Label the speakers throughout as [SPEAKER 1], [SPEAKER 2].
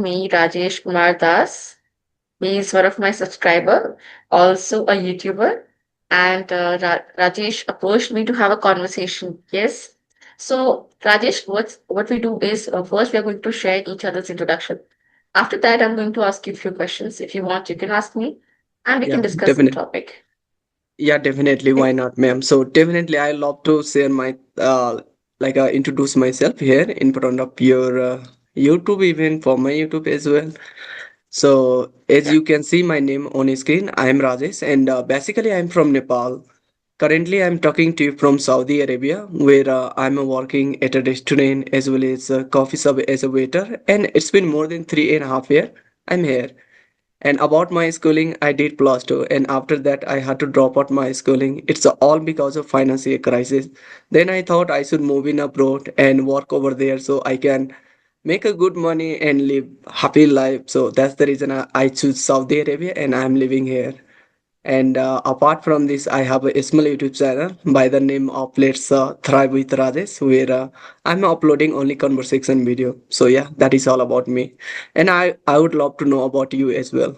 [SPEAKER 1] me, Rajesh Kumar Das. He is one of my subscriber, also a YouTuber. And Rajesh approached me to have a conversation. Yes. So, Rajesh, what we do is first we are going to share each other's introduction. After that, I'm going to ask you a few questions. If you want, you can ask me, and we
[SPEAKER 2] Yeah,
[SPEAKER 1] can discuss the
[SPEAKER 2] definitely.
[SPEAKER 1] topic.
[SPEAKER 2] Yeah, definitely. Why
[SPEAKER 1] Okay.
[SPEAKER 2] not, ma'am? So definitely, I love to share my introduce myself here in front of your YouTube, even for my YouTube as well. So as
[SPEAKER 1] Yeah.
[SPEAKER 2] you can see my name on screen, I am Rajesh, and basically I'm from Nepal. Currently, I'm talking to you from Saudi Arabia, where I'm working at a restaurant as well as a coffee shop as a waiter, and it's been more than 3.5 years. I'm here. And about my schooling, I did plus two, and after that, I had to drop out my schooling. It's all because of financial crisis. Then I thought I should move in abroad and work over there so I can make a good money and live happy life. So that's the reason I choose Saudi Arabia, and I'm living here. And apart from this, I have a small YouTube channel by the name of Let's Thrive with Rajesh, where I'm uploading only conversation video. So yeah, that is all about me. And I would love to know about you as well.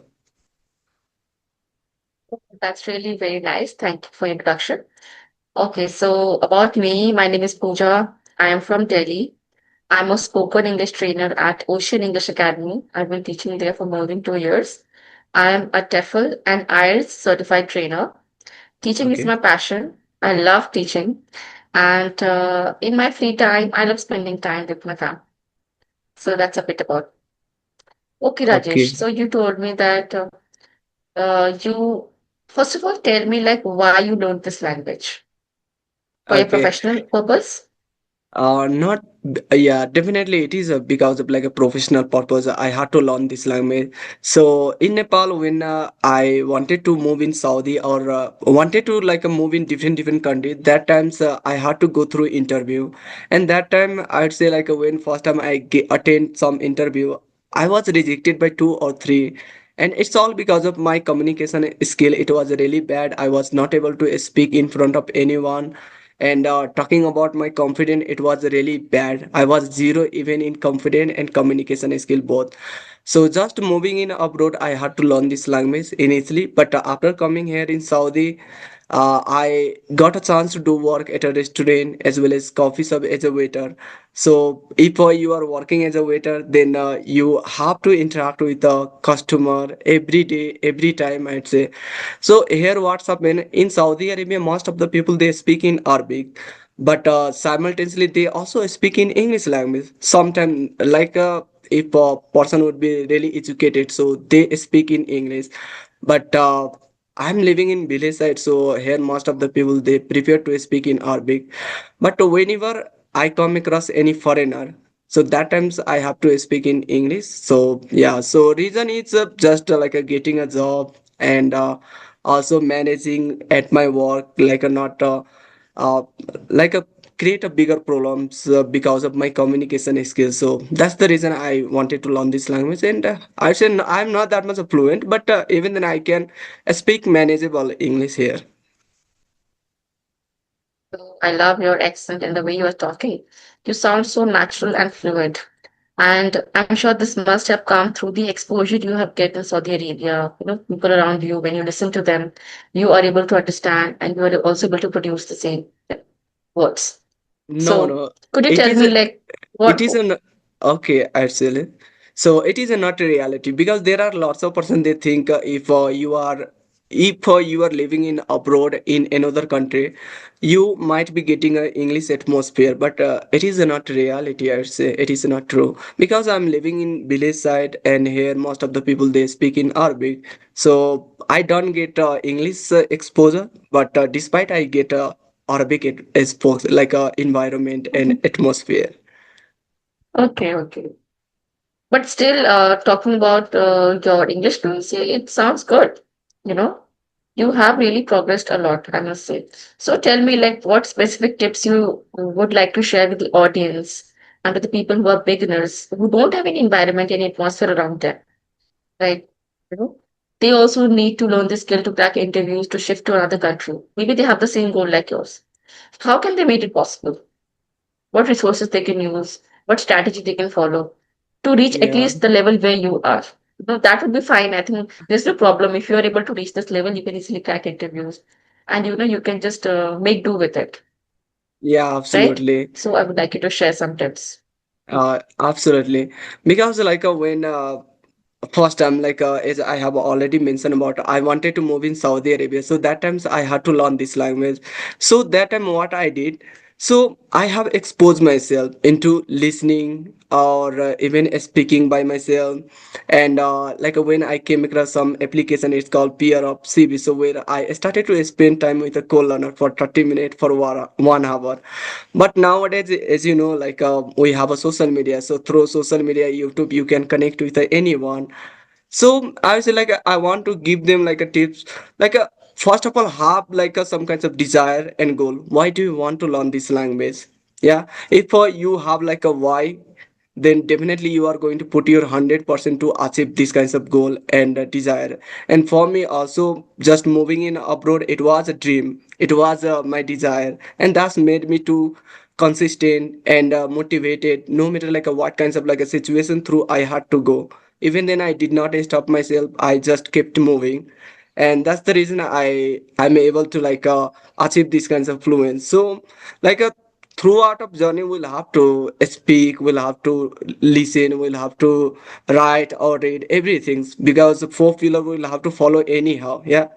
[SPEAKER 1] That's really very nice. Thank you for your introduction. Okay, so about me, my name is Pooja. I am from Delhi. I'm a spoken English trainer at Ocean English Academy. I've been teaching there for more than 2 years. I am a TEFL and IELTS certified trainer. Teaching is
[SPEAKER 2] Okay.
[SPEAKER 1] my passion. I love teaching. And in my free time, I love spending time with my family. So that's a bit about. Okay, Rajesh.
[SPEAKER 2] Okay.
[SPEAKER 1] So you told me that you, first of all, tell me like why you learned this language for your
[SPEAKER 2] Okay.
[SPEAKER 1] professional purpose.
[SPEAKER 2] Not, yeah, definitely it is because of like a professional purpose. I had to learn this language. So in Nepal, when I wanted to move in Saudi or wanted to like move in different countries, that times I had to go through interview. And that time I'd say like when first time attend some interview, I was rejected by two or three. And it's all because of my communication skill. It was really bad. I was not able to speak in front of anyone, and talking about my confidence, it was really bad. I was zero even in confidence and communication skill both. So just moving in abroad, I had to learn this language initially, but after coming here in Saudi, I got a chance to do work at a restaurant as well as coffee shop as a waiter. So if you are working as a waiter, then you have to interact with the customer every day, every time, I'd say. So here what's happened in Saudi Arabia, most of the people they speak in Arabic, but simultaneously they also speak in English language. Sometimes like if a person would be really educated, so they speak in English. But I'm living in village side, so here most of the people they prefer to speak in Arabic. But whenever I come across any foreigner, so that times I have to speak in English. So yeah, so reason is just like getting a job, and also managing at my work like a not uh, like a create a bigger problems because of my communication skills. So that's the reason I wanted to learn this language. And I said I'm not that much fluent, but even then I can speak manageable English here.
[SPEAKER 1] So I love your accent and the way you are talking. You sound so natural and fluent. And I'm sure this must have come through the exposure you have get in Saudi Arabia. You know, people around you, when you listen to them, you are able to understand and you are also able to produce the same words.
[SPEAKER 2] No,
[SPEAKER 1] So
[SPEAKER 2] no,
[SPEAKER 1] could you
[SPEAKER 2] it
[SPEAKER 1] tell
[SPEAKER 2] is
[SPEAKER 1] me like
[SPEAKER 2] it
[SPEAKER 1] what
[SPEAKER 2] is an okay, actually. So it is a not a reality because there are lots of person they think if you are living in abroad in another country, you might be getting a English atmosphere, but it is not reality. I would say it is not true because I'm living in village side, and here most of the people they speak in Arabic. So I don't get English exposure, but despite I get Arabic exposure like environment and atmosphere.
[SPEAKER 1] okay, okay. But still, talking about your English fluency, it sounds good. You know, you have really progressed a lot, I must say. So tell me, like, what specific tips you would like to share with the audience and with the people who are beginners who don't have any environment, any atmosphere around them, right? You know, they also need to learn the skill to crack interviews, to shift to another country. Maybe they have the same goal like yours. How can they make it possible? What resources they can use? What strategy they can follow? to reach at
[SPEAKER 2] Yeah.
[SPEAKER 1] least the level where you are. No, that would be fine. I think there's no problem. If you are able to reach this level, you can easily crack interviews, and you can just make do with it,
[SPEAKER 2] Yeah,
[SPEAKER 1] right?
[SPEAKER 2] absolutely.
[SPEAKER 1] So I would like you to share some tips.
[SPEAKER 2] Absolutely. Because like when first time as I have already mentioned about, I wanted to move in Saudi Arabia, so that times I had to learn this language. So that time what I did, so I have exposed myself into listening or even speaking by myself. And when I came across some application, it's called peer of CV, so where I started to spend time with a co-learner for 30 minutes for 1 hour. But nowadays, as you know, we have a social media, so through social media, YouTube, you can connect with anyone. So I was like, I want to give them like a tips, like a first of all, have some kinds of desire and goal. Why do you want to learn this language? Yeah, if you have like a why, then definitely you are going to put your 100% to achieve these kinds of goal and desire. And for me also, just moving in abroad, it was a dream, it was my desire, and that's made me to consistent and motivated, no matter what kinds of a situation through I had to go. Even then I did not stop myself, I just kept moving. And that's the reason I'm able to achieve these kinds of fluence. So like a throughout of journey, we'll have to speak, we'll have to listen, we'll have to write or read everything, because four pillar will have to follow anyhow. Yeah,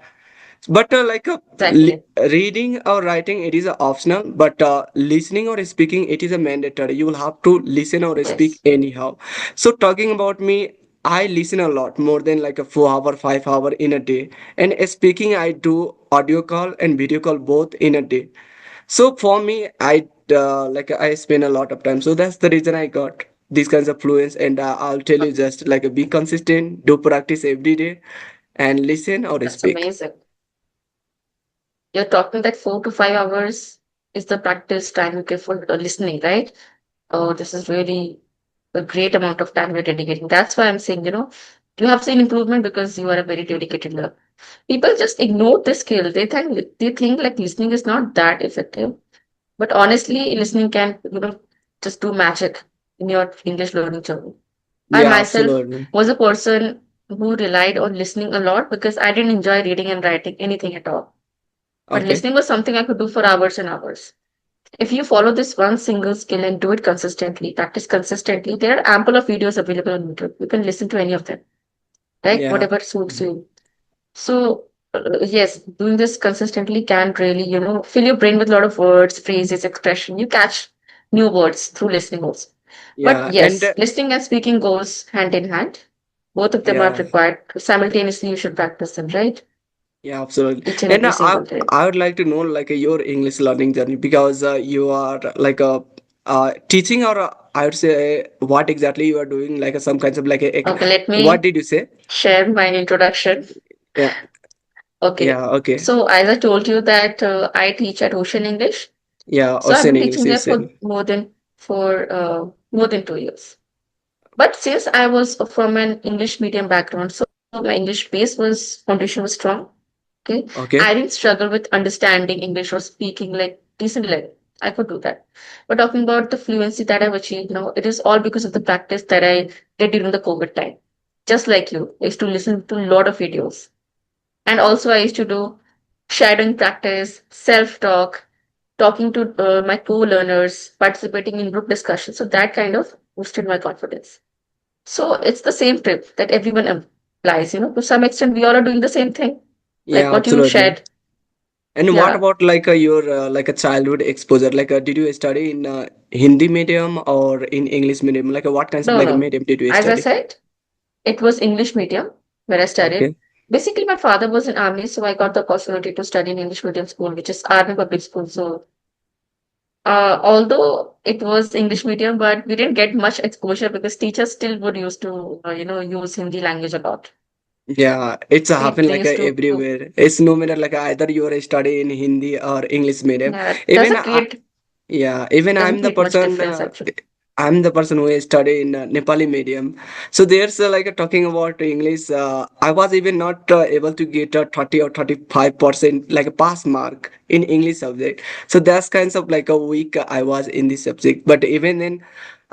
[SPEAKER 2] but
[SPEAKER 1] Exactly.
[SPEAKER 2] reading or writing, it is optional, but listening or speaking, it is a mandatory. You will have to listen or speak
[SPEAKER 1] Yes.
[SPEAKER 2] anyhow. So talking about me, I listen a lot more than like a 4 hour 5 hour in a day. And speaking, I do audio call and video call both in a day. So for me, I spend a lot of time. So that's the reason I got these kinds of fluence. And I'll tell you, just be consistent, do practice every day, and listen or
[SPEAKER 1] That's
[SPEAKER 2] speak.
[SPEAKER 1] amazing. You're talking that 4 to 5 hours is the practice time you give for listening, right? Oh, this is really a great amount of time you're dedicating. That's why I'm saying, you have seen improvement because you are a very dedicated learner. People just ignore this skill. They think like listening is not that effective. But honestly, listening can, just do magic in your English learning journey. I
[SPEAKER 2] Yeah,
[SPEAKER 1] myself
[SPEAKER 2] absolutely.
[SPEAKER 1] was a person who relied on listening a lot because I didn't enjoy reading and writing anything at all. But
[SPEAKER 2] Okay.
[SPEAKER 1] listening was something I could do for hours and hours. If you follow this one single skill and do it consistently, practice consistently, there are ample of videos available on YouTube. You can listen to any of them, right?
[SPEAKER 2] Yeah.
[SPEAKER 1] Whatever suits you. So, yes, doing this consistently can really, fill your brain with a lot of words, phrases, expression. You catch new words through listening also. But
[SPEAKER 2] Yeah. And
[SPEAKER 1] yes, listening and speaking goes hand in hand. Both of them are
[SPEAKER 2] yeah.
[SPEAKER 1] required. Simultaneously, you should practice them, right?
[SPEAKER 2] Yeah, absolutely.
[SPEAKER 1] Each and
[SPEAKER 2] And
[SPEAKER 1] every single day.
[SPEAKER 2] I would like to know your English learning journey, because you are like a teaching, or I would say what exactly you are doing, some kinds of
[SPEAKER 1] Okay, let
[SPEAKER 2] what
[SPEAKER 1] me
[SPEAKER 2] did you say?
[SPEAKER 1] share my introduction.
[SPEAKER 2] Yeah.
[SPEAKER 1] Okay.
[SPEAKER 2] Yeah. Okay.
[SPEAKER 1] So, as I told you that I teach at Ocean English.
[SPEAKER 2] Yeah.
[SPEAKER 1] So, I've
[SPEAKER 2] Ocean
[SPEAKER 1] been
[SPEAKER 2] English
[SPEAKER 1] teaching
[SPEAKER 2] you
[SPEAKER 1] there
[SPEAKER 2] said.
[SPEAKER 1] for more than 2 years. But since I was from an English medium background, so my English foundation was strong. Okay. I
[SPEAKER 2] Okay.
[SPEAKER 1] didn't struggle with understanding English or speaking like decent level. I could do that. But talking about the fluency that I've achieved now, it is all because of the practice that I did during the COVID time. Just like you, I used to listen to a lot of videos. And also I used to do shadowing practice, self-talk, talking to my co-learners, participating in group discussions. So that kind of boosted my confidence. So it's the same tip that everyone applies, to some extent we all are doing the same thing, like
[SPEAKER 2] Yeah,
[SPEAKER 1] what you
[SPEAKER 2] absolutely.
[SPEAKER 1] shared.
[SPEAKER 2] And what
[SPEAKER 1] Yeah.
[SPEAKER 2] about your a childhood exposure? Did you study in Hindi medium or in English medium? What kinds of
[SPEAKER 1] No, no.
[SPEAKER 2] medium did you
[SPEAKER 1] As I
[SPEAKER 2] study?
[SPEAKER 1] said, it was English medium where I studied.
[SPEAKER 2] Okay.
[SPEAKER 1] Basically, my father was in army, so I got the opportunity to study in English medium school, which is Army Public School. So, although it was English medium, but we didn't get much exposure because teachers still would used to, use Hindi language a lot.
[SPEAKER 2] Yeah, it's happen
[SPEAKER 1] They used to,
[SPEAKER 2] everywhere. It's no matter either you are study in Hindi or English medium.
[SPEAKER 1] yeah,
[SPEAKER 2] Even
[SPEAKER 1] doesn't create
[SPEAKER 2] yeah, even
[SPEAKER 1] doesn't create much difference actually.
[SPEAKER 2] I'm the person who study in Nepali medium. So there's talking about English. I was even not able to get a 30 or 35% a pass mark in English subject. So that's kinds of a weak I was in this subject. But even then,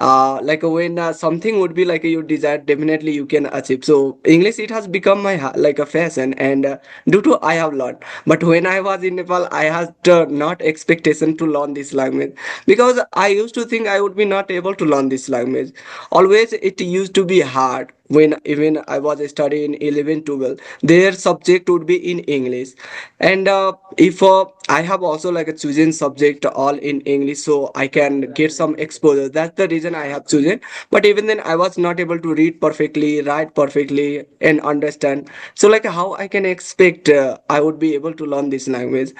[SPEAKER 2] like when something would be like you desire, definitely you can achieve. So English, it has become my like a fashion, and due to I have learned. But when I was in Nepal, I had not expectation to learn this language, because I used to think I would be not able to learn this language. Always it used to be hard. When even I was studying 11 12, their subject would be in English. And if I have also like a chosen subject all in English, so I can get some exposure. That's the reason I have chosen. But even then I was not able to read perfectly, write perfectly, and understand. So like how I can expect I would be able to learn this language.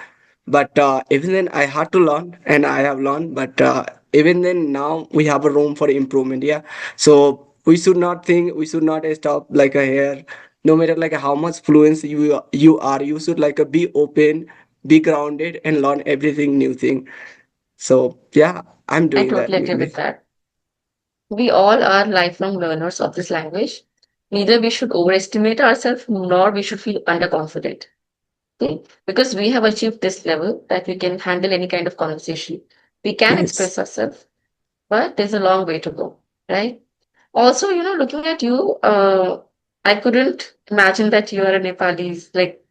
[SPEAKER 2] But even then I had to learn, and I have learned. But even then now we have a room for improvement. Yeah. So we should not think, we should not stop like a here. No matter like how much fluence you are, you should like be open, be grounded, and learn everything new thing. So yeah, I'm
[SPEAKER 1] I
[SPEAKER 2] doing that
[SPEAKER 1] totally agree
[SPEAKER 2] maybe.
[SPEAKER 1] with that. We all are lifelong learners of this language. Neither we should overestimate ourselves nor we should feel underconfident. Okay? Because we have achieved this level that we can handle any kind of conversation. We can
[SPEAKER 2] Yes.
[SPEAKER 1] express ourselves, but there's a long way to go, right? Also, looking at you, I couldn't imagine that you are a Nepalese. Like,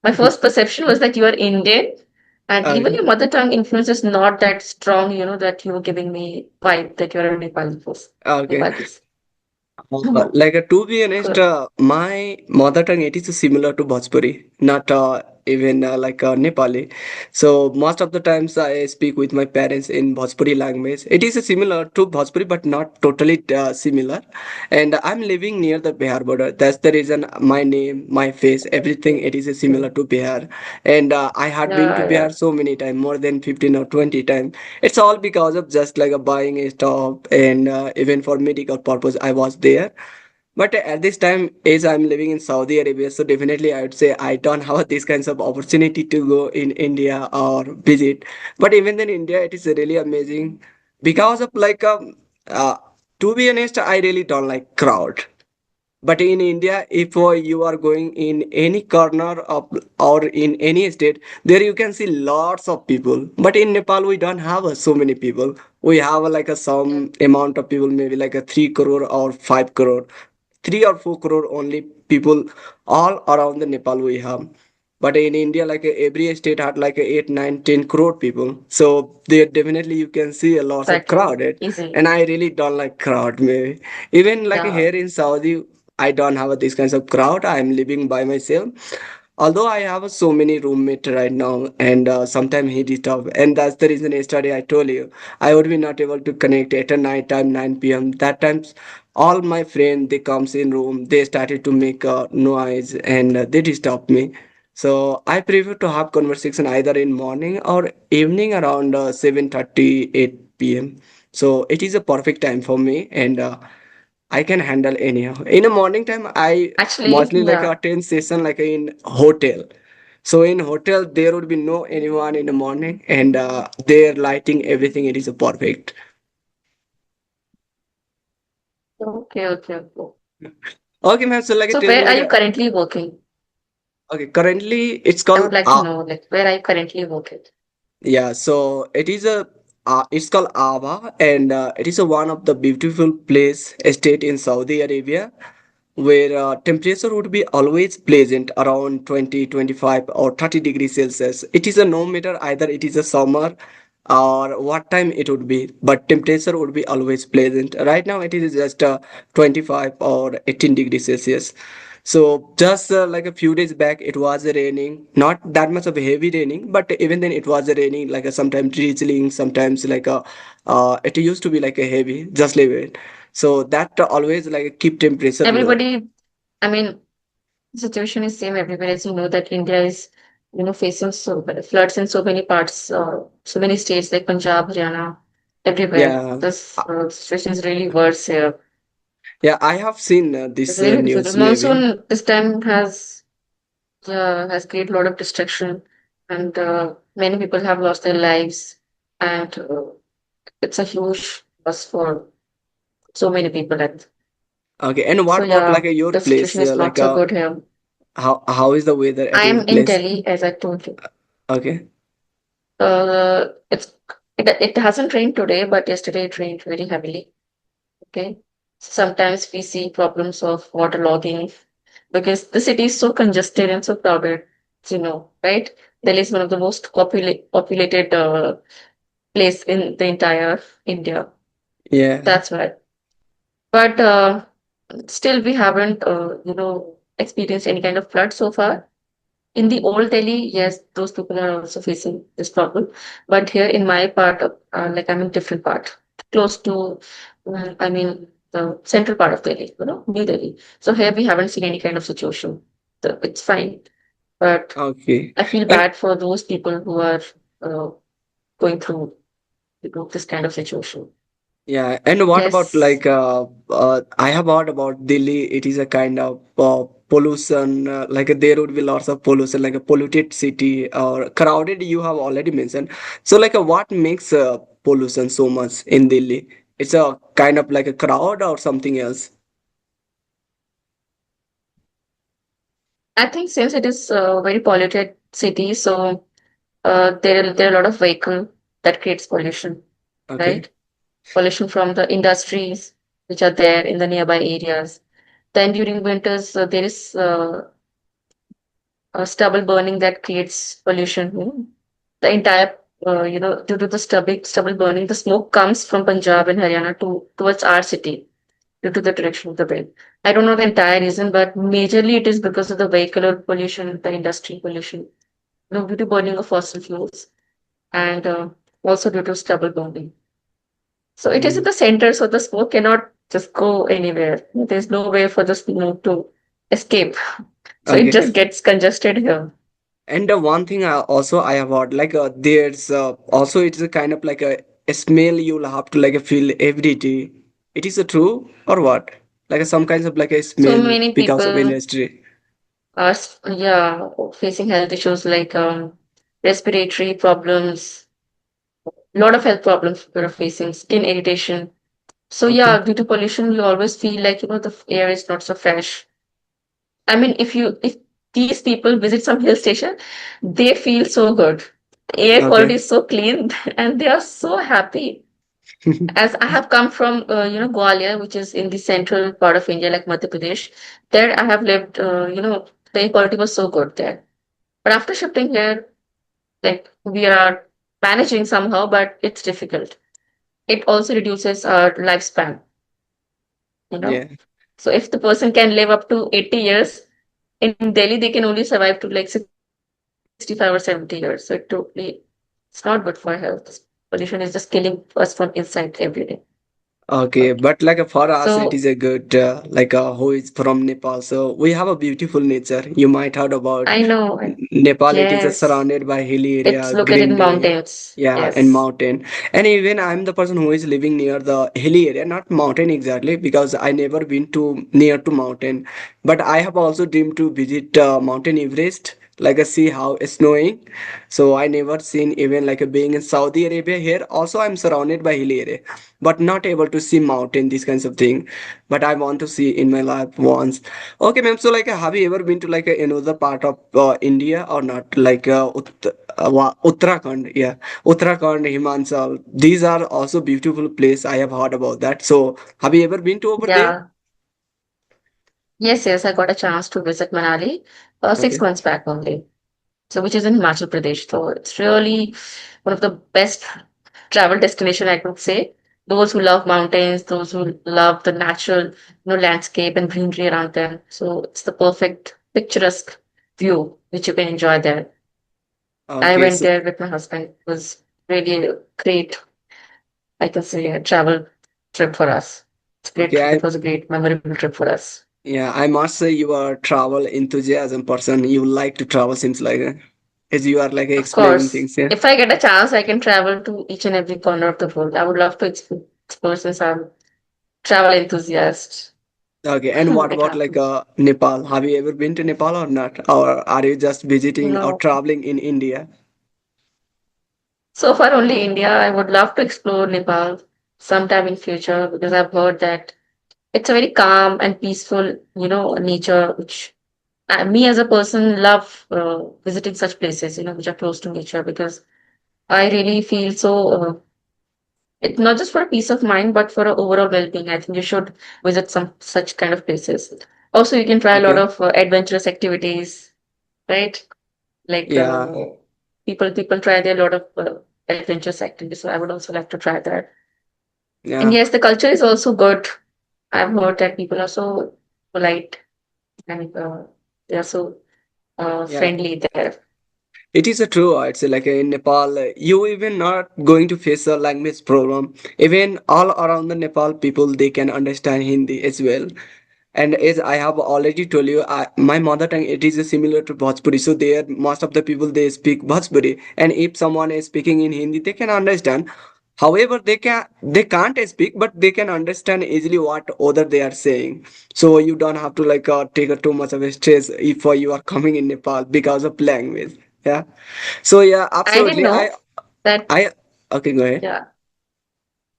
[SPEAKER 1] my first perception was that you are Indian, and even
[SPEAKER 2] Okay.
[SPEAKER 1] your mother tongue influence is not that strong, that you were giving me vibe that you're a Nepali person.
[SPEAKER 2] Okay.
[SPEAKER 1] Nepalese. Hmm.
[SPEAKER 2] To be honest,
[SPEAKER 1] Cool.
[SPEAKER 2] my mother tongue, it is similar to Bhojpuri, not even like Nepali. So most of the times I speak with my parents in Bhojpuri language. It is similar to Bhojpuri, but not totally similar. And I'm living near the Bihar border. That's the reason my name, my face, everything, it is similar
[SPEAKER 1] Okay.
[SPEAKER 2] to Bihar. And I had been to
[SPEAKER 1] Yeah, yeah.
[SPEAKER 2] Bihar so many times, more than 15 or 20 times. It's all because of just like a buying a stuff, and even for medical purpose I was there. But at this time, as I'm living in Saudi Arabia, so definitely I would say I don't have these kinds of opportunity to go in India or visit. But even then, India, it is really amazing because of like uh, to be honest, I really don't like crowd. But in India, if you are going in any corner of or in any state, there you can see lots of people. But in Nepal, we don't have so many people. We have like a some amount of people, maybe like a 3 crore or 5 crore, 3 or 4 crore only people all around the Nepal we have. But in India, like every state had like 8, 9, 10 crore people. So there definitely you can see a lots of
[SPEAKER 1] Exactly.
[SPEAKER 2] crowded.
[SPEAKER 1] Easy.
[SPEAKER 2] And I really don't like crowd maybe. Even like
[SPEAKER 1] Yeah.
[SPEAKER 2] here in Saudi, I don't have these kinds of crowd. I'm living by myself. Although I have so many roommates right now, and sometimes he disturb, and that's the reason yesterday I told you I would be not able to connect at a night time 9 p.m. That times all my friends they comes in room, they started to make noise, and they disturb me. So I prefer to have conversation either in morning or evening around 7:30 8 p.m. So it is a perfect time for me, and I can handle anyhow. In the morning time, I
[SPEAKER 1] Actually,
[SPEAKER 2] mostly like
[SPEAKER 1] yeah.
[SPEAKER 2] attend session like in hotel. So in hotel there would be no anyone in the morning, and their lighting everything it is perfect.
[SPEAKER 1] Okay, okay, okay.
[SPEAKER 2] Okay, ma'am. So like
[SPEAKER 1] So
[SPEAKER 2] tell me
[SPEAKER 1] where are
[SPEAKER 2] like
[SPEAKER 1] you currently working?
[SPEAKER 2] okay, currently it's
[SPEAKER 1] I
[SPEAKER 2] called
[SPEAKER 1] would like to know, like, where are you currently working?
[SPEAKER 2] yeah. So it is a it's called Ava, and it is a one of the beautiful place estate in Saudi Arabia, where temperature would be always pleasant around 20, 25, or 30 degrees Celsius. It is a no matter either it is a summer or what time it would be, but temperature would be always pleasant. Right now it is just 25 or 18 degrees Celsius. So just like a few days back, it was raining, not that much of a heavy raining, but even then it was raining like a sometimes drizzling, sometimes like a it used to be like a heavy, just leave it. So that always like keep temperature low.
[SPEAKER 1] Everybody, I mean, the situation is same everywhere. As you know, that India is, facing floods in so many parts, so many states like Punjab, Haryana, everywhere.
[SPEAKER 2] Yeah,
[SPEAKER 1] This situation is really worse here.
[SPEAKER 2] yeah, I have seen
[SPEAKER 1] It's
[SPEAKER 2] this
[SPEAKER 1] really difficult.
[SPEAKER 2] news maybe.
[SPEAKER 1] Monsoon this time has created a lot of destruction, and many people have lost their lives, and it's a huge loss for so many people. And
[SPEAKER 2] Okay, and
[SPEAKER 1] so
[SPEAKER 2] what about
[SPEAKER 1] yeah,
[SPEAKER 2] like your
[SPEAKER 1] the
[SPEAKER 2] place?
[SPEAKER 1] situation is not so good here.
[SPEAKER 2] How is the weather at
[SPEAKER 1] I
[SPEAKER 2] your
[SPEAKER 1] am in
[SPEAKER 2] place?
[SPEAKER 1] Delhi, as I told you.
[SPEAKER 2] Okay,
[SPEAKER 1] Uh, it's it hasn't rained today, but yesterday it rained very heavily. Okay. Sometimes we see problems of waterlogging because the city is so congested and so crowded, right? Delhi is one of the most populated place in the entire India.
[SPEAKER 2] Yeah.
[SPEAKER 1] That's why. But still, we haven't, experienced any kind of flood so far. In the old Delhi, yes, those people are also facing this problem. But here in my part of, like I'm in different part, close to, I mean, the central part of Delhi, New Delhi. So here we haven't seen any kind of situation. It's fine. But
[SPEAKER 2] Okay.
[SPEAKER 1] I feel
[SPEAKER 2] And
[SPEAKER 1] bad for those people who are uh, going through, this kind of situation.
[SPEAKER 2] yeah, and what about
[SPEAKER 1] Yes.
[SPEAKER 2] like I have heard about Delhi. It is a kind of pollution. Like there would be lots of pollution, like a polluted city or crowded. You have already mentioned. So like what makes pollution so much in Delhi? It's a kind of like a crowd or something else.
[SPEAKER 1] I think since it is a very polluted city, so there are a lot of vehicle that creates pollution,
[SPEAKER 2] Okay.
[SPEAKER 1] right? Pollution from the industries which are there in the nearby areas. Then during winters, there is stubble burning that creates pollution. The entire, due to the stubble burning, the smoke comes from Punjab and Haryana towards our city due to the direction of the wind. I don't know the entire reason, but majorly it is because of the vehicular pollution, the industry pollution, due to burning of fossil fuels, and also due to stubble burning. So it is in
[SPEAKER 2] Mm.
[SPEAKER 1] the center, so the smoke cannot just go anywhere. There's no way for the smoke to escape. So it
[SPEAKER 2] Okay.
[SPEAKER 1] just gets congested here.
[SPEAKER 2] And one thing I have heard, like there's also it's a kind of like a smell you'll have to like feel every day. It is true or what? Like some kinds of like a
[SPEAKER 1] So
[SPEAKER 2] smell
[SPEAKER 1] many
[SPEAKER 2] because of
[SPEAKER 1] people
[SPEAKER 2] industry.
[SPEAKER 1] are, yeah, facing health issues like respiratory problems, a lot of health problems people are facing, skin irritation. So
[SPEAKER 2] Okay.
[SPEAKER 1] yeah, due to pollution, you always feel like, the air is not so fresh. I mean, if these people visit some hill station, they feel so good. The air quality
[SPEAKER 2] Okay.
[SPEAKER 1] is so clean and they are so happy. As I have come from, Gwalior, which is in the central part of India, like Madhya Pradesh. There I have lived, the air quality was so good there. But after shifting here, like we are managing somehow, but it's difficult. It also reduces our lifespan, you know.
[SPEAKER 2] Yeah.
[SPEAKER 1] So if the person can live up to 80 years, in Delhi, they can only survive to like 65 or 70 years. So it's not good for health. Pollution is just killing us from inside every day.
[SPEAKER 2] Okay, but like for us,
[SPEAKER 1] So
[SPEAKER 2] it is a good like who is from Nepal. So we have a beautiful nature. You might heard about
[SPEAKER 1] I know,
[SPEAKER 2] Nepal. It is
[SPEAKER 1] yes,
[SPEAKER 2] surrounded by hilly
[SPEAKER 1] it's
[SPEAKER 2] area,
[SPEAKER 1] located in
[SPEAKER 2] greenery,
[SPEAKER 1] mountains.
[SPEAKER 2] yeah, and
[SPEAKER 1] Yes.
[SPEAKER 2] mountain. And even I'm the person who is living near the hilly area, not mountain exactly, because I never been to near to mountain. But I have also dreamed to visit Mountain Everest, like see how it's snowing. So I never seen even like a being in Saudi Arabia here. Also, I'm surrounded by hilly area, but not able to see mountain, these kinds of thing. But I want to see in my life once. Okay, ma'am. So like, have you ever been to like another part of India or not? Like Uttarakhand, yeah, Uttarakhand, Himachal. These are also beautiful place. I have heard about that. So have you ever been to over there?
[SPEAKER 1] Yeah. Yes, yes, I got a chance to visit Manali 6 months
[SPEAKER 2] Okay.
[SPEAKER 1] back only. So which is in Himachal Pradesh. So it's really one of the best travel destination I could say. Those who love mountains, those who love the natural, landscape and greenery around them. So it's the perfect picturesque view which you can enjoy there. I
[SPEAKER 2] Okay.
[SPEAKER 1] went
[SPEAKER 2] So
[SPEAKER 1] there with my husband. It was really a great, I can say, a travel trip for us. It's
[SPEAKER 2] okay.
[SPEAKER 1] great. It was a great memorable trip for us.
[SPEAKER 2] Yeah, I must say you are travel enthusiasm person. You like to travel seems like as you are like
[SPEAKER 1] Of
[SPEAKER 2] explaining
[SPEAKER 1] course,
[SPEAKER 2] things. Yeah.
[SPEAKER 1] if I get a chance, I can travel to each and every corner of the world. I would love to explore since I'm travel enthusiast.
[SPEAKER 2] Okay. And what
[SPEAKER 1] It
[SPEAKER 2] about like
[SPEAKER 1] happens.
[SPEAKER 2] Nepal? Have you ever been to Nepal or not? Or are you just visiting or
[SPEAKER 1] No.
[SPEAKER 2] traveling in India?
[SPEAKER 1] So far only India. I would love to explore Nepal sometime in future because I've heard that it's a very calm and peaceful, nature, which me as a person love visiting such places, which are close to nature because I really feel so It's not just for a peace of mind, but for a overall well-being. I think you should visit some such kind of places. Also, you can try a lot
[SPEAKER 2] Okay.
[SPEAKER 1] of adventurous activities, right? Like
[SPEAKER 2] Yeah.
[SPEAKER 1] people try there a lot of adventurous activities. So I would also like to try that. And
[SPEAKER 2] Yeah.
[SPEAKER 1] yes, the culture is also good. I've heard that people are so polite and they are so
[SPEAKER 2] Yeah.
[SPEAKER 1] friendly there.
[SPEAKER 2] It is a true. It's like in Nepal, you even not going to face a language problem. Even all around the Nepal people, they can understand Hindi as well. And as I have already told you, my mother tongue it is similar to Bhojpuri. So there, most of the people they speak Bhojpuri, and if someone is speaking in Hindi, they can understand. However, they can't speak, but they can understand easily what other they are saying. So you don't have to like take too much of a stress if you are coming in Nepal because of language. Yeah. So yeah,
[SPEAKER 1] I didn't
[SPEAKER 2] absolutely.
[SPEAKER 1] know that.
[SPEAKER 2] I okay, go ahead.
[SPEAKER 1] Yeah,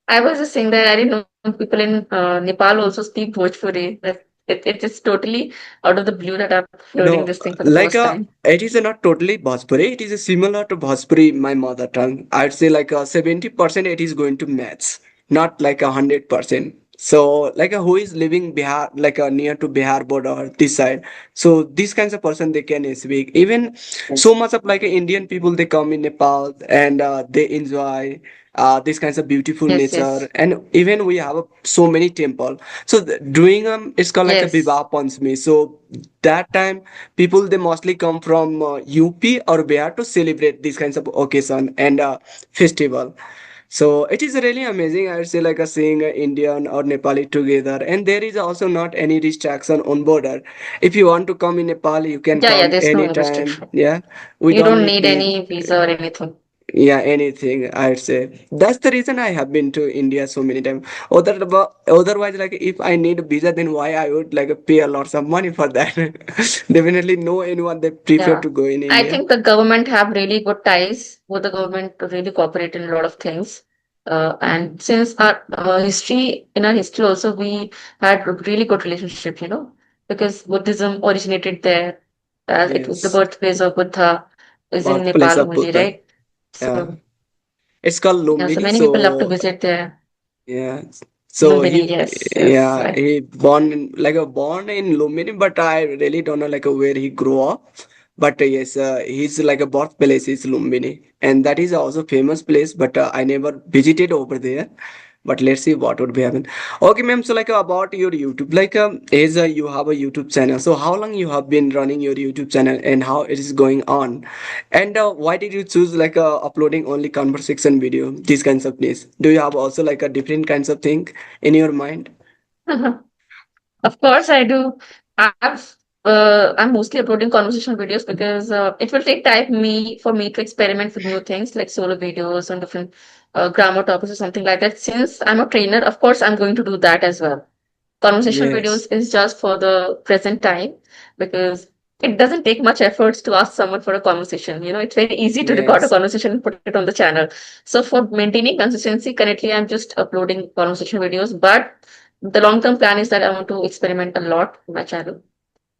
[SPEAKER 1] I was just saying that I didn't know people in Nepal also speak Bhojpuri. That it is totally out of the blue that I'm hearing this
[SPEAKER 2] No,
[SPEAKER 1] thing for the first
[SPEAKER 2] like
[SPEAKER 1] time.
[SPEAKER 2] it is not totally Bhojpuri. It is similar to Bhojpuri, my mother tongue. I'd say like 70% it is going to match, not like 100%. So like who is living Bihar, like near to Bihar border this side. So these kinds of person they can speak. Even so much of like Indian people they come in Nepal and they enjoy these kinds of beautiful
[SPEAKER 1] Yes,
[SPEAKER 2] nature,
[SPEAKER 1] yes,
[SPEAKER 2] and even we have so many temple. So doing it's called like a
[SPEAKER 1] yes,
[SPEAKER 2] Vivah Panchami. So that time people they mostly come from UP or Bihar to celebrate these kinds of occasion and festival. So it is really amazing. I would say like a seeing a Indian or Nepali together, and there is also not any restriction on border. If you want to come in Nepal, you can
[SPEAKER 1] yeah, yeah.
[SPEAKER 2] come
[SPEAKER 1] There's no
[SPEAKER 2] anytime.
[SPEAKER 1] restriction.
[SPEAKER 2] Yeah, we
[SPEAKER 1] You
[SPEAKER 2] don't
[SPEAKER 1] don't
[SPEAKER 2] need
[SPEAKER 1] need
[SPEAKER 2] this.
[SPEAKER 1] any visa or anything.
[SPEAKER 2] Yeah, anything I'd say. That's the reason I have been to India so many times. Otherwise, like if I need a visa, then why I would like pay a lot of money for that? Definitely no anyone they prefer
[SPEAKER 1] Yeah.
[SPEAKER 2] to go in
[SPEAKER 1] I
[SPEAKER 2] India.
[SPEAKER 1] think the government have really good ties with the government to really cooperate in a lot of things. And since our in our history also, we had a really good relationship, because Buddhism originated there. It was the
[SPEAKER 2] Yes,
[SPEAKER 1] birthplace of Buddha is in
[SPEAKER 2] birthplace
[SPEAKER 1] Nepal
[SPEAKER 2] of
[SPEAKER 1] only,
[SPEAKER 2] Buddha.
[SPEAKER 1] right?
[SPEAKER 2] Yeah,
[SPEAKER 1] So
[SPEAKER 2] it's called
[SPEAKER 1] yeah, so
[SPEAKER 2] Lumbini.
[SPEAKER 1] many people love to
[SPEAKER 2] So
[SPEAKER 1] visit there.
[SPEAKER 2] yeah. So
[SPEAKER 1] Lumbini, yes, yes.
[SPEAKER 2] yeah, he born in, like a born in Lumini, but I really don't know like where he grew up. But yes, he's like a birthplace is Lumbini, and that is also famous place. But I never visited over there. But let's see what would be happen. Okay, ma'am. So like about your YouTube, like is you have a YouTube channel. So how long you have been running your YouTube channel and how it is going on? And why did you choose like uploading only conversation video, these kinds of things? Do you have also like a different kinds of thing in your mind?
[SPEAKER 1] Of course, I do. I'm mostly uploading conversational videos because it will take time for me to experiment with new things like solo videos on different grammar topics or something like that. Since I'm a trainer, of course, I'm going to do that as well. Conversational
[SPEAKER 2] Yes,
[SPEAKER 1] videos is just for the present time because it doesn't take much efforts to ask someone for a conversation. It's very easy to record a
[SPEAKER 2] yes.
[SPEAKER 1] conversation and put it on the channel. So for maintaining consistency, currently I'm just uploading conversation videos, but the long-term plan is that I want to experiment a lot on my channel.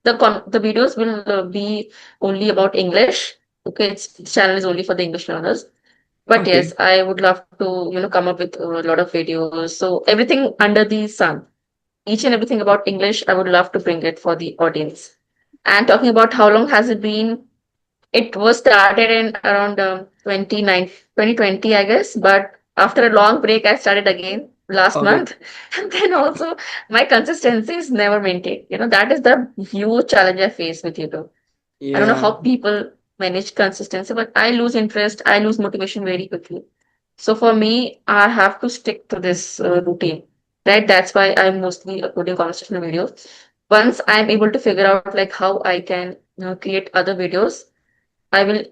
[SPEAKER 1] The videos will be only about English. Okay, the channel is only for the English learners. But
[SPEAKER 2] Okay,
[SPEAKER 1] yes, I would love to, come up with a lot of videos. So everything under the sun, each and everything about English, I would love to bring it for the audience. And talking about how long has it been, it was started in around 2020, I guess. But after a long break, I started again last
[SPEAKER 2] okay.
[SPEAKER 1] month. And then also, my consistency is never maintained. That is the huge challenge I face with YouTube. I don't know how
[SPEAKER 2] Yeah.
[SPEAKER 1] people manage consistency, but I lose interest, I lose motivation very quickly. So for me, I have to stick to this routine, right? That's why I'm mostly uploading conversational videos. Once I'm able to figure out like how I can create other videos, I will,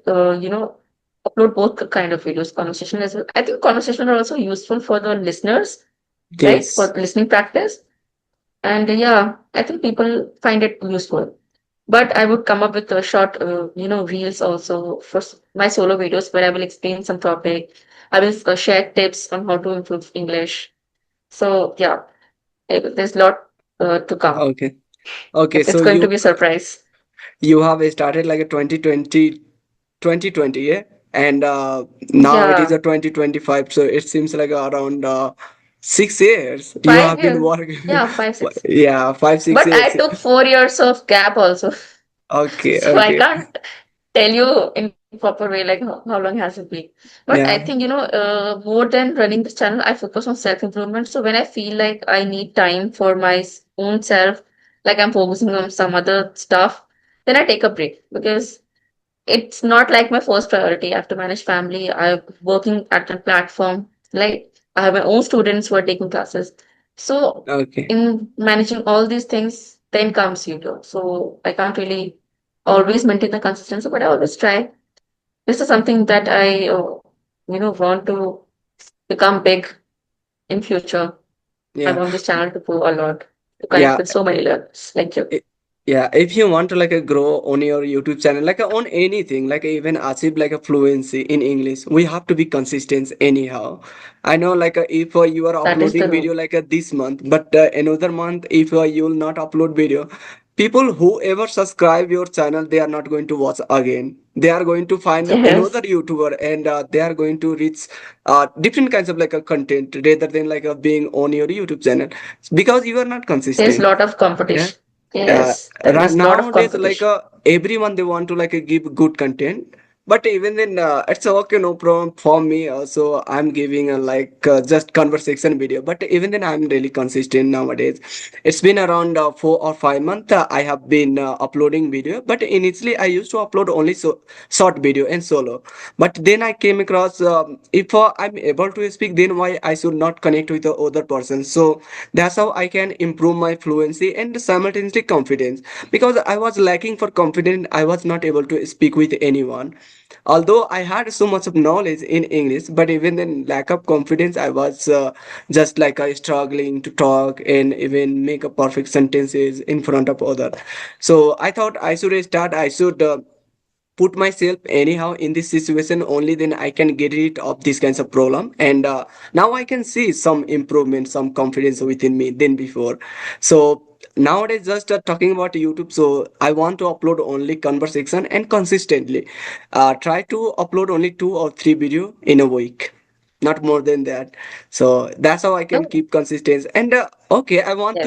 [SPEAKER 1] upload both kind of videos, conversational as well. I think conversational are also useful for the listeners, right? For
[SPEAKER 2] Yes.
[SPEAKER 1] listening practice. And yeah, I think people find it useful. But I would come up with a short, reels also for my solo videos where I will explain some topic. I will share tips on how to improve English. So yeah, there's a lot to come.
[SPEAKER 2] Okay. Okay.
[SPEAKER 1] It's
[SPEAKER 2] So
[SPEAKER 1] going to be a surprise.
[SPEAKER 2] you have started like a 2020, 2020, yeah? and now it is a
[SPEAKER 1] Yeah,
[SPEAKER 2] 2025, so it seems like around 6 years you have
[SPEAKER 1] 5 years.
[SPEAKER 2] been working.
[SPEAKER 1] Yeah, 5, 6.
[SPEAKER 2] Yeah, 5 6
[SPEAKER 1] But I
[SPEAKER 2] years.
[SPEAKER 1] took 4 years of gap also.
[SPEAKER 2] Okay,
[SPEAKER 1] So I
[SPEAKER 2] okay.
[SPEAKER 1] can't tell you in proper way like how long has it been. But I
[SPEAKER 2] Yeah,
[SPEAKER 1] think, more than running this channel, I focus on self-improvement. So when I feel like I need time for my own self, like I'm focusing on some other stuff, then I take a break because it's not like my first priority. I have to manage family. I'm working at a platform. Like I have my own students who are taking classes. So
[SPEAKER 2] okay.
[SPEAKER 1] in managing all these things, then comes YouTube. So I can't really always maintain the consistency, but I always try. This is something that I, want to become big in future. I
[SPEAKER 2] Yeah.
[SPEAKER 1] want this channel to grow a lot, to connect
[SPEAKER 2] Yeah.
[SPEAKER 1] with so many learners like you.
[SPEAKER 2] I- Yeah, if you want to like grow on your YouTube channel, like on anything, like even achieve like a fluency in English, we have to be consistent anyhow. I know like if you are
[SPEAKER 1] That is the
[SPEAKER 2] uploading
[SPEAKER 1] rule.
[SPEAKER 2] video like this month, but another month if you will not upload video, people whoever subscribe your channel, they are not going to watch again. They are going to find another
[SPEAKER 1] Yes.
[SPEAKER 2] YouTuber, and they are going to reach different kinds of like a content rather than like being on your YouTube channel because you are not
[SPEAKER 1] There's a
[SPEAKER 2] consistent.
[SPEAKER 1] lot of
[SPEAKER 2] Yeah.
[SPEAKER 1] competition.
[SPEAKER 2] uh,
[SPEAKER 1] Yes, there is a lot of
[SPEAKER 2] Nowadays like
[SPEAKER 1] competition.
[SPEAKER 2] everyone they want to like give good content, but even then it's okay, no problem for me also. I'm giving a just conversation video, but even then I'm really consistent nowadays. It's been around 4 or 5 months I have been uploading video, but initially I used to upload only short video and solo. But then I came across if I'm able to speak, then why I should not connect with the other person. So that's how I can improve my fluency and simultaneously confidence, because I was lacking for confidence. I was not able to speak with anyone, although I had so much of knowledge in English, but even in lack of confidence I was just like struggling to talk and even make a perfect sentences in front of other. So I thought I should start, I should put myself anyhow in this situation, only then I can get rid of these kinds of problem. And now I can see some improvement, some confidence within me than before. So nowadays just talking about YouTube, so I want to upload only conversation and consistently try to upload only 2 or 3 video in a week, not more than that. So that's how I can
[SPEAKER 1] Oh,
[SPEAKER 2] keep consistency. And okay,
[SPEAKER 1] yes.
[SPEAKER 2] I want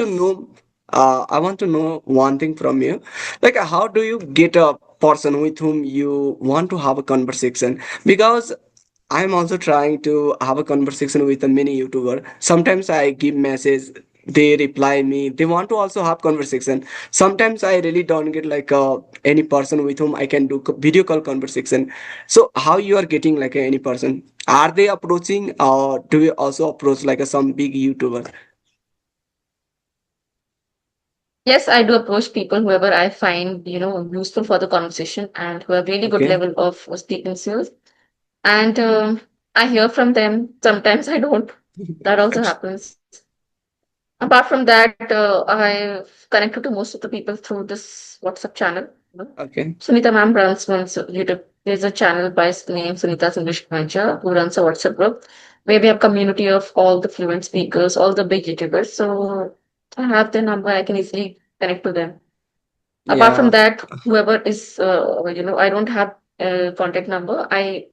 [SPEAKER 2] to know one thing from you. Like, how do you get a person with whom you want to have a conversation? Because I'm also trying to have a conversation with a mini YouTuber. Sometimes I give message, they reply me. They want to also have conversation. Sometimes I really don't get like any person with whom I can do video call conversation. So how you are getting like any person? Are they approaching, or do you also approach like some big YouTuber?
[SPEAKER 1] Yes, I do approach people, whoever I find, useful for the conversation and who have really good
[SPEAKER 2] Okay.
[SPEAKER 1] level of speaking skills. And I hear from them. Sometimes I don't. That also happens. Apart from that, I've connected to most of the people through this WhatsApp channel.
[SPEAKER 2] Okay.
[SPEAKER 1] Sunita ma'am runs one YouTube. There's a channel by name Sunita's English Adventure who runs a WhatsApp group where we have community of all the fluent speakers, all the big YouTubers. So I have their number. I can easily connect to them. Apart from
[SPEAKER 2] Yeah.
[SPEAKER 1] that, whoever is, I don't have a contact number. I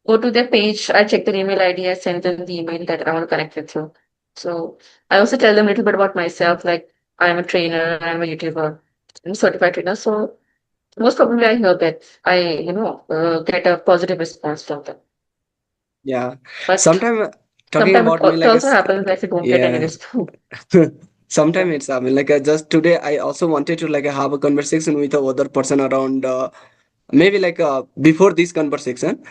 [SPEAKER 1] go to their page, I check their email ID, I send them the email that I want to connect with you. So I also tell them a little bit about myself, like I'm a trainer, I'm a YouTuber, I'm a certified trainer. So most probably I hear that get a positive response from them.
[SPEAKER 2] Yeah.
[SPEAKER 1] But
[SPEAKER 2] Sometimes talking
[SPEAKER 1] sometimes
[SPEAKER 2] about me
[SPEAKER 1] it
[SPEAKER 2] like
[SPEAKER 1] also happens that you don't get any
[SPEAKER 2] yeah.
[SPEAKER 1] response.
[SPEAKER 2] Sometimes
[SPEAKER 1] Yeah.
[SPEAKER 2] it's I mean like just today I also wanted to like have a conversation with a other person around maybe like before this conversation.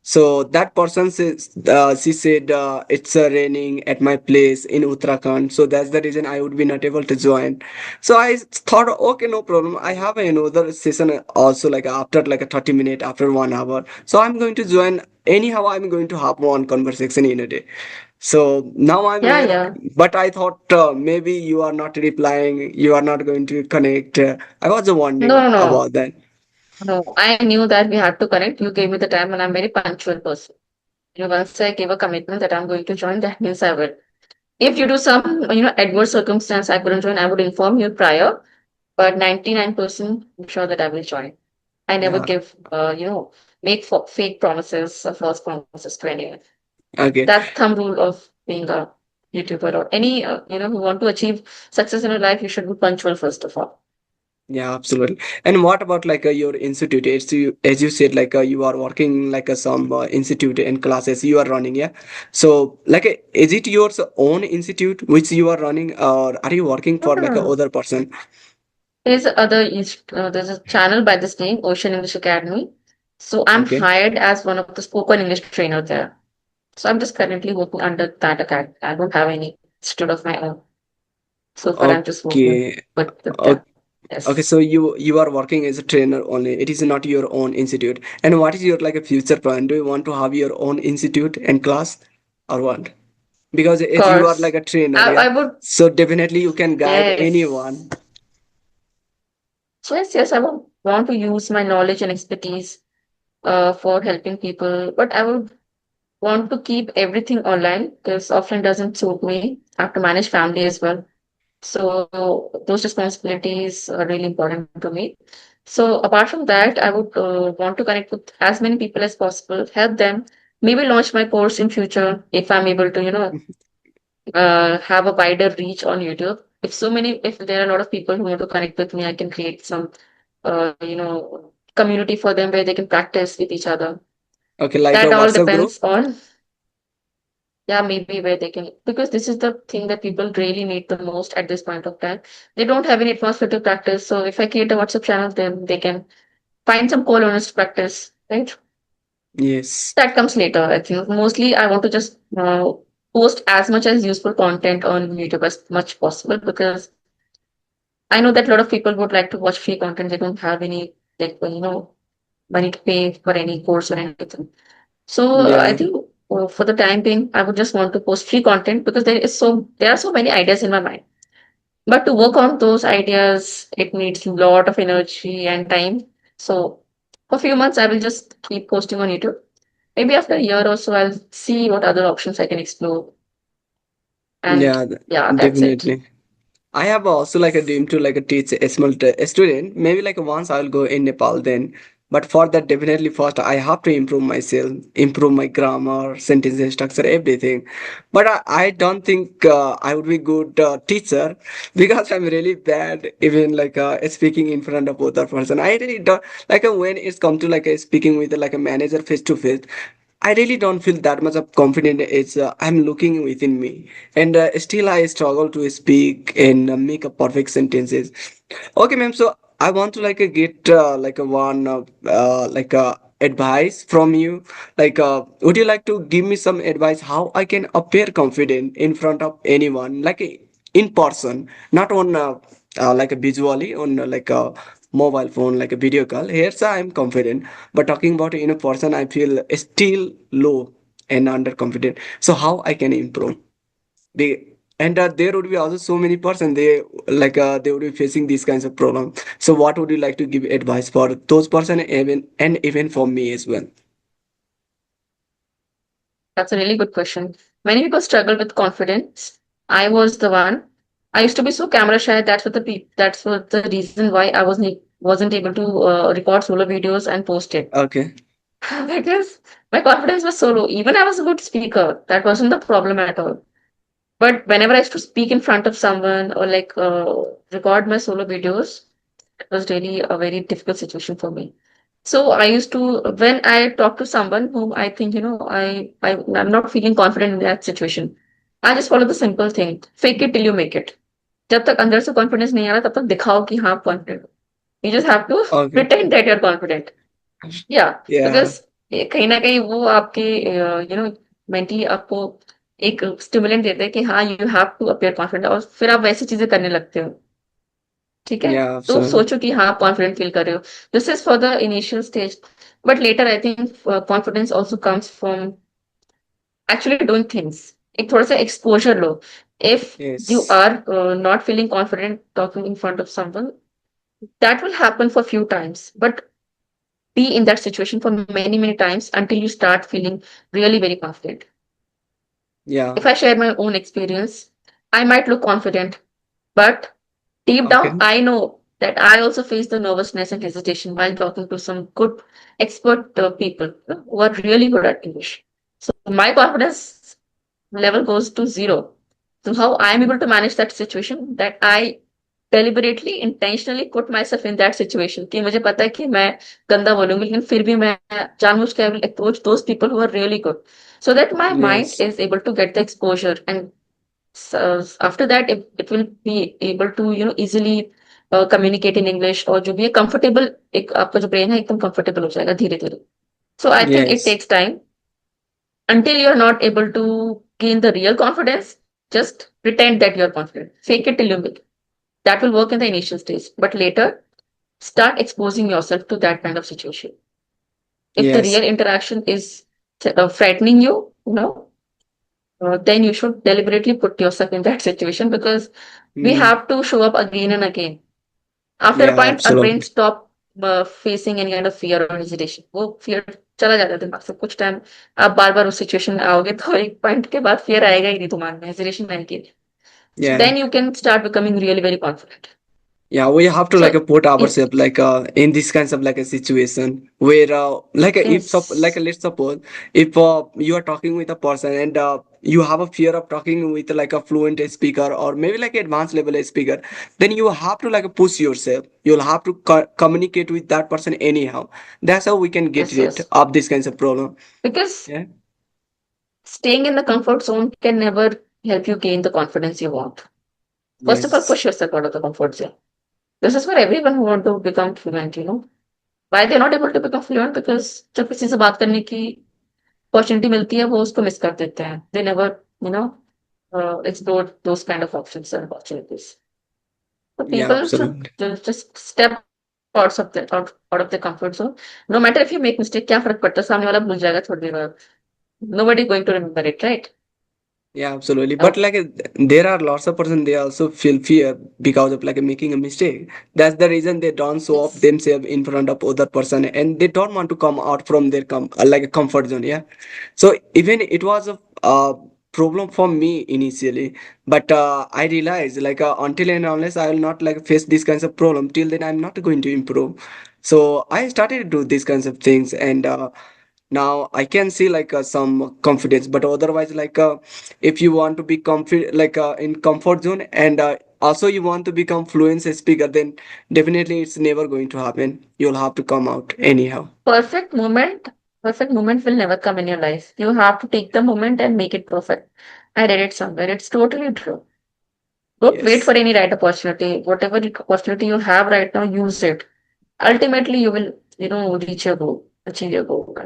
[SPEAKER 2] So that person says she said it's raining at my place in Uttarakhand, so that's the reason I would be not able to join. So I thought, okay, no problem, I have another session also like after like a 30 minute, after 1 hour, so I'm going to join. Anyhow I'm going to have one conversation in a day. So now I'm
[SPEAKER 1] Yeah,
[SPEAKER 2] here,
[SPEAKER 1] yeah.
[SPEAKER 2] but I thought maybe you are not replying, you are not going to connect. I was wondering
[SPEAKER 1] No, no, no.
[SPEAKER 2] about that.
[SPEAKER 1] No. I knew that we had to connect. You gave me the time and I'm a very punctual person. Once I gave a commitment that I'm going to join, that means I will. If due to some, adverse circumstance I couldn't join, I would inform you prior. But 99%, I'm sure that I will join. I never
[SPEAKER 2] Yeah.
[SPEAKER 1] give, make fake promises or false promises to anyone.
[SPEAKER 2] Okay.
[SPEAKER 1] That's thumb rule of being a YouTuber or any, who want to achieve success in your life. You should be punctual first of all.
[SPEAKER 2] Yeah, absolutely. And what about like your institute? As you said, like you are working like some institute and classes you are running, yeah. So like, is it your own institute which you are running, or are you working
[SPEAKER 1] No,
[SPEAKER 2] for
[SPEAKER 1] no,
[SPEAKER 2] like
[SPEAKER 1] no,
[SPEAKER 2] a
[SPEAKER 1] no.
[SPEAKER 2] other person?
[SPEAKER 1] There's a channel by this name, Ocean English Academy. So I'm
[SPEAKER 2] Okay.
[SPEAKER 1] hired as one of the spoken English trainer there. So I'm just currently working under that academy. I don't have any institute of my own. So far, I'm just working
[SPEAKER 2] Okay.
[SPEAKER 1] with
[SPEAKER 2] O-
[SPEAKER 1] them.
[SPEAKER 2] Okay.
[SPEAKER 1] Yes.
[SPEAKER 2] So you are working as a trainer only. It is not your own institute. And what is your like a future plan? Do you want to have your own institute and class, or what? Because
[SPEAKER 1] Of
[SPEAKER 2] as you are like
[SPEAKER 1] course.
[SPEAKER 2] a trainer,
[SPEAKER 1] I
[SPEAKER 2] yeah.
[SPEAKER 1] would,
[SPEAKER 2] So definitely you can guide anyone.
[SPEAKER 1] yes. So yes, I would want to use my knowledge and expertise for helping people, but I would want to keep everything online because offline doesn't suit me. I have to manage family as well. So those responsibilities are really important to me. So apart from that, I would want to connect with as many people as possible, help them, maybe launch my course in future if I'm able to, have a wider reach on YouTube. If there are a lot of people who want to connect with me, I can create some, community for them where they can practice with each other.
[SPEAKER 2] Okay, like a
[SPEAKER 1] That all
[SPEAKER 2] WhatsApp group.
[SPEAKER 1] depends on, yeah, maybe where they can, because this is the thing that people really need the most at this point of time. They don't have any atmosphere to practice. So if I create a WhatsApp channel, then they can find some co-learners to practice, right?
[SPEAKER 2] Yes.
[SPEAKER 1] That comes later. I think mostly I want to just post as much as useful content on YouTube as much possible because I know that a lot of people would like to watch free content. They don't have any, like, money to pay for any course or anything. So I
[SPEAKER 2] Yeah.
[SPEAKER 1] think for the time being, I would just want to post free content because there are so many ideas in my mind. But to work on those ideas, it needs a lot of energy and time. So for a few months, I will just keep posting on YouTube. Maybe after a year or so, I'll see what other options I can explore. And
[SPEAKER 2] Yeah,
[SPEAKER 1] yeah, that's it.
[SPEAKER 2] definitely. I have also like a dream to like a teach a small a student. Maybe like once I will go in Nepal then. But for that, definitely first I have to improve myself, improve my grammar, sentence structure, everything. But I don't think I would be good teacher because I'm really bad even like speaking in front of other person. I really don't like when it's come to like speaking with like a manager face to face. I really don't feel that much of confidence as I'm looking within me, and still I struggle to speak and make a perfect sentences. Okay, ma'am. So I want to like get like a one like advice from you. Like, would you like to give me some advice how I can appear confident in front of anyone, like in person, not on like a visually on like a mobile phone, like a video call. Here's I'm confident, but talking about in a person, I feel still low and underconfident. So how I can improve? And there would be also so many person they like they would be facing these kinds of problems. So what would you like to give advice for those person, even and even for me as well?
[SPEAKER 1] That's a really good question. Many people struggle with confidence. I was the one. I used to be so camera shy. That's what the reason why I wasn't able to record solo videos and post it.
[SPEAKER 2] Okay.
[SPEAKER 1] Because my confidence was so low. Even I was a good speaker. That wasn't the problem at all. But whenever I used to speak in front of someone or like record my solo videos, it was really a very difficult situation for me. So I used to, when I talk to someone whom I think, I'm not feeling confident in that situation, I just follow the simple thing. Fake it till you make it. जब तक अंदर से confidence नहीं आ रहा तब तक दिखाओ कि हाँ कॉन्फिडेंट हो. You just have to
[SPEAKER 2] Okay.
[SPEAKER 1] pretend that you're confident. Yeah,
[SPEAKER 2] Yeah.
[SPEAKER 1] because कहीं ना कहीं वो आपके मेंटली आपको एक स्टिमुलेंट देते हैं कि हाँ you have to appear confident और फिर आप वैसी चीजें करने लगते हो. ठीक है.
[SPEAKER 2] Yeah.
[SPEAKER 1] तो
[SPEAKER 2] So
[SPEAKER 1] सोचो कि हाँ कॉन्फिडेंट फील कर रहे हो. This is for the initial stage. But later I think confidence also comes from actually doing things. एक थोड़ा सा एक्सपोजर लो. If you
[SPEAKER 2] yes.
[SPEAKER 1] Are not feeling confident talking in front of someone, that will happen for few times, but be in that situation for many many times until you start feeling really very confident.
[SPEAKER 2] Yeah.
[SPEAKER 1] If I share my own experience, I might look confident, but deep down
[SPEAKER 2] Okay.
[SPEAKER 1] I know that I also face the nervousness and hesitation while talking to some good expert people, who are really good at English. So my confidence level goes to zero. So how I am able to manage that situation, that I deliberately intentionally put myself in that situation कि मुझे पता है कि मैं गंदा बोलूंगी, लेकिन फिर भी मैं जानबूझ के I will approach those people who are really good, so that my mind
[SPEAKER 2] Yes.
[SPEAKER 1] is able to get the exposure. And after that it will be able to easily communicate in English, और जो भी है comfortable, एक आपका जो brain है एकदम comfortable हो जाएगा धीरे धीरे. So I think it
[SPEAKER 2] Yes.
[SPEAKER 1] takes time until you're not able to gain the real confidence. Just pretend that you're confident, fake it till you make it. That will work in the initial stage, but later start exposing yourself to that kind of situation. If the
[SPEAKER 2] Yes.
[SPEAKER 1] real interaction is frightening you, then you should deliberately put yourself in that situation, because we
[SPEAKER 2] Mm.
[SPEAKER 1] have to show up again and again. After a
[SPEAKER 2] Yeah,
[SPEAKER 1] point, our brain
[SPEAKER 2] absolutely.
[SPEAKER 1] stop facing any kind of fear or hesitation. वो fear चला जाता है दिमाग से कुछ time. आप बार बार उस situation में आओगे तो एक पॉइंट के बाद फियर आएगा ही नहीं दिमाग में, हेजिटेशन आएगी नहीं. So
[SPEAKER 2] Yeah.
[SPEAKER 1] then you can start becoming really very confident.
[SPEAKER 2] Yeah, we have to like
[SPEAKER 1] So
[SPEAKER 2] put
[SPEAKER 1] it
[SPEAKER 2] ourselves like in this kinds of like a situation where like if like
[SPEAKER 1] is
[SPEAKER 2] let's suppose if you are talking with a person and you have a fear of talking with like a fluent speaker or maybe like advanced level speaker, then you have to like push yourself. You'll have to communicate with that person anyhow. That's how we can get
[SPEAKER 1] yes,
[SPEAKER 2] rid
[SPEAKER 1] yes,
[SPEAKER 2] of this kinds of problem.
[SPEAKER 1] because
[SPEAKER 2] Yeah.
[SPEAKER 1] staying in the comfort zone can never help you gain the confidence you want. First of all,
[SPEAKER 2] Yes.
[SPEAKER 1] push yourself out of the comfort zone. This is for everyone who want to become fluent. Why they're not able to become fluent? Because जब किसी से बात करने की opportunity मिलती है वो उसको मिस कर देते हैं. They never you know explore those kind of options and opportunities. So
[SPEAKER 2] Yeah,
[SPEAKER 1] people should
[SPEAKER 2] absolutely.
[SPEAKER 1] just step out of their comfort zone. No matter if you make mistake, क्या फर्क पड़ता है, सामने वाला भूल जाएगा थोड़ी देर बाद. Nobody going to remember it, right?
[SPEAKER 2] Yeah, absolutely. But
[SPEAKER 1] Oh,
[SPEAKER 2] like there are lots of person they also feel fear because of like making a mistake. That's the reason they don't show up
[SPEAKER 1] yes.
[SPEAKER 2] themselves in front of other person and they don't want to come out from their like a comfort zone. Yeah. So even it was a problem for me initially, but I realized like until and unless I will not like face these kinds of problem, till then I'm not going to improve. So I started to do these kinds of things and. Now I can see like some confidence, but otherwise like if you want to be like in comfort zone and also you want to become fluent speaker, then definitely it's never going to happen. You'll have to come out anyhow.
[SPEAKER 1] Perfect moment, perfect moment will never come in your life. You have to take the moment and make it perfect. I read it somewhere. It's totally true. Don't wait for
[SPEAKER 2] Yes.
[SPEAKER 1] any right opportunity. Whatever opportunity you have right now, use it. Ultimately, you will, reach your goal, achieve your goal.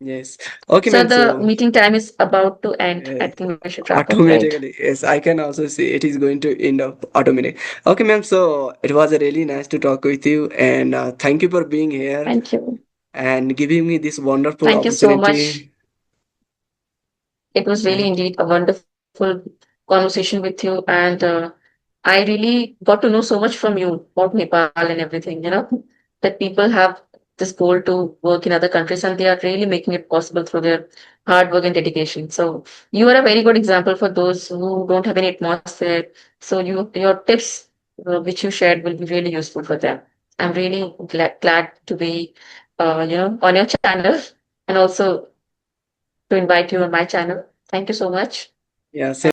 [SPEAKER 2] Yes. Okay,
[SPEAKER 1] So
[SPEAKER 2] man.
[SPEAKER 1] the
[SPEAKER 2] So
[SPEAKER 1] meeting time is about to end.
[SPEAKER 2] uh,
[SPEAKER 1] I think we should wrap up, right?
[SPEAKER 2] automatically, yes, I can also see it is going to end up automatic. Okay, ma'am. So it was really nice to talk with you, and thank you for being here
[SPEAKER 1] Thank you.
[SPEAKER 2] and giving me this wonderful
[SPEAKER 1] Thank you so much.
[SPEAKER 2] opportunity.
[SPEAKER 1] It was
[SPEAKER 2] Yeah.
[SPEAKER 1] really indeed a wonderful conversation with you. And I really got to know so much from you about Nepal and everything, that people have this goal to work in other countries and they are really making it possible through their hard work and dedication. So you are a very good example for those who don't have any atmosphere. So your tips which you shared will be really useful for them. I'm really glad to be, on your channel and also to invite you on my channel. Thank you so much.
[SPEAKER 2] Yeah. Same